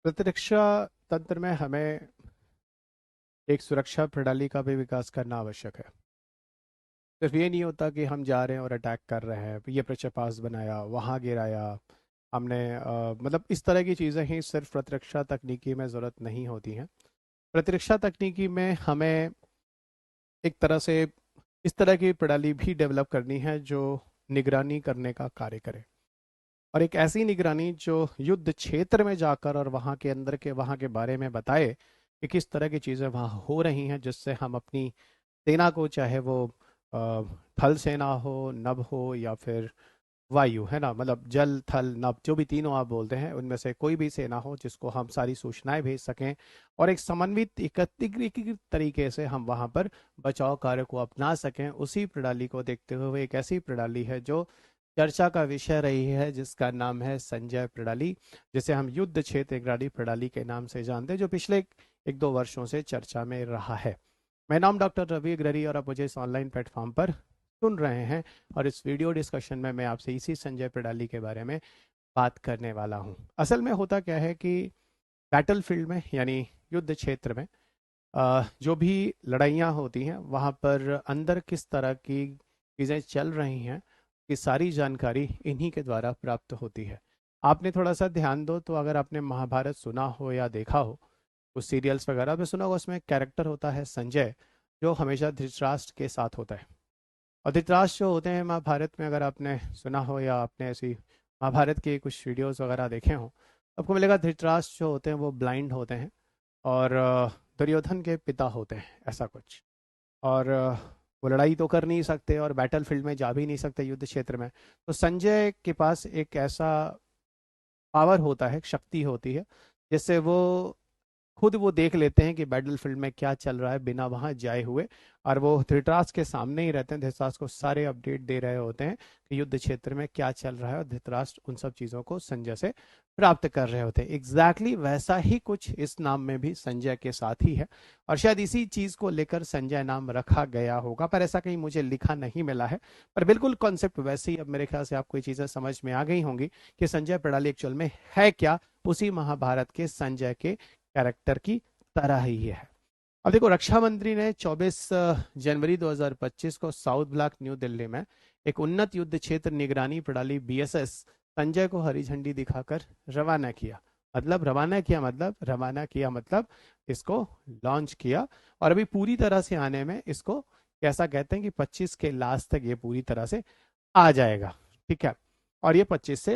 प्रतिरक्षा तंत्र में हमें एक सुरक्षा प्रणाली का भी विकास करना आवश्यक है। सिर्फ ये नहीं होता कि हम जा रहे हैं और अटैक कर रहे हैं, ये प्रचपास बनाया, वहाँ गिराया हमने, मतलब इस तरह की चीज़ें ही सिर्फ प्रतिरक्षा तकनीकी में ज़रूरत नहीं होती हैं। प्रतिरक्षा तकनीकी में हमें एक तरह से इस तरह की प्रणाली भी डेवलप करनी है जो निगरानी करने का कार्य करे, और एक ऐसी निगरानी जो युद्ध क्षेत्र में जाकर और वहाँ के अंदर के वहाँ के बारे में बताए कि किस तरह की चीज़ें वहाँ हो रही हैं, जिससे हम अपनी सेना को, चाहे वो अ, थल सेना हो, नभ हो, या फिर वायु, है ना, मतलब जल थल नभ, जो भी तीनों आप बोलते हैं, उनमें से कोई भी सेना हो जिसको हम सारी सूचनाएं भेज सकें और एक समन्वित एकत्रीकृत तरीके से हम वहां पर बचाव कार्य को अपना सकें। उसी प्रणाली को देखते हुए एक ऐसी प्रणाली है जो चर्चा का विषय रही है, जिसका नाम है संजय प्रणाली, जिसे हम युद्ध क्षेत्र निगरानी प्रणाली के नाम से जानते हैं, जो पिछले एक दो वर्षों से चर्चा में रहा है। मैं नाम डॉक्टर रवि अग्ररी और आप मुझे इस ऑनलाइन प्लेटफॉर्म पर सुन रहे हैं, और इस वीडियो डिस्कशन में मैं आपसे इसी संजय प्रणाली के बारे में बात करने वाला हूं। असल में होता क्या है कि बैटल फील्ड में, यानी युद्ध क्षेत्र में, जो भी लड़ाइयाँ होती हैं वहाँ पर अंदर किस तरह की चीज़ें चल रही हैं, ये सारी जानकारी इन्हीं के द्वारा प्राप्त होती है। आपने थोड़ा सा ध्यान दो तो अगर आपने महाभारत सुना हो या देखा हो, उस सीरियल्स वगैरह में सुना होगा, उसमें एक कैरेक्टर होता है संजय, जो हमेशा धृतराष्ट्र के साथ होता है। और धृतराष्ट्र जो होते हैं महाभारत में, अगर आपने सुना हो या आपने ऐसी महाभारत के कुछ वीडियोस वगैरह देखे हो, आपको मिलेगा धृतराष्ट्र जो होते हैं वो ब्लाइंड होते हैं, और दुर्योधन के पिता होते हैं, ऐसा कुछ। और वो लड़ाई तो कर नहीं सकते और बैटल फील्ड में जा भी नहीं सकते युद्ध क्षेत्र में। तो संजय के पास एक ऐसा पावर होता है, शक्ति होती है, जिससे वो खुद वो देख लेते हैं कि बैटलफील्ड में क्या चल रहा है बिना वहां जाए हुए, और वो धृतराष्ट्र के सामने ही रहते हैं, धृतराष्ट्र को सारे अपडेट दे रहे होते हैं कि युद्ध क्षेत्र में क्या चल रहा है, और धृतराष्ट्र उन सब चीज़ों को संजय से प्राप्त कर रहे होते हैं। एग्जैक्टली वैसा ही कुछ इस नाम में भी संजय के साथ ही है, और शायद इसी चीज़ को लेकर संजय नाम रखा गया होगा, पर ऐसा कहीं मुझे लिखा नहीं मिला है। पर बिल्कुल कॉन्सेप्ट वैसे ही, अब मेरे ख्याल से आपको ये चीज़ें समझ में आ गई होंगी कि संजय प्रणाली एक्चुअल में है क्या, उसी महाभारत के संजय के कैरेक्टर की तरह ही है। अब देखो, रक्षा मंत्री ने 24 जनवरी 2025 को साउथ ब्लॉक न्यू दिल्ली में एक उन्नत युद्ध क्षेत्र निगरानी प्रणाली बीएसएस संजय को हरी झंडी दिखाकर रवाना किया। मतलब इसको लॉन्च किया, और अभी पूरी तरह से आने में इसको कैसा कहते हैं कि 25 के लास्ट तक ये पूरी तरह से आ जाएगा। ठीक है, और ये 25 से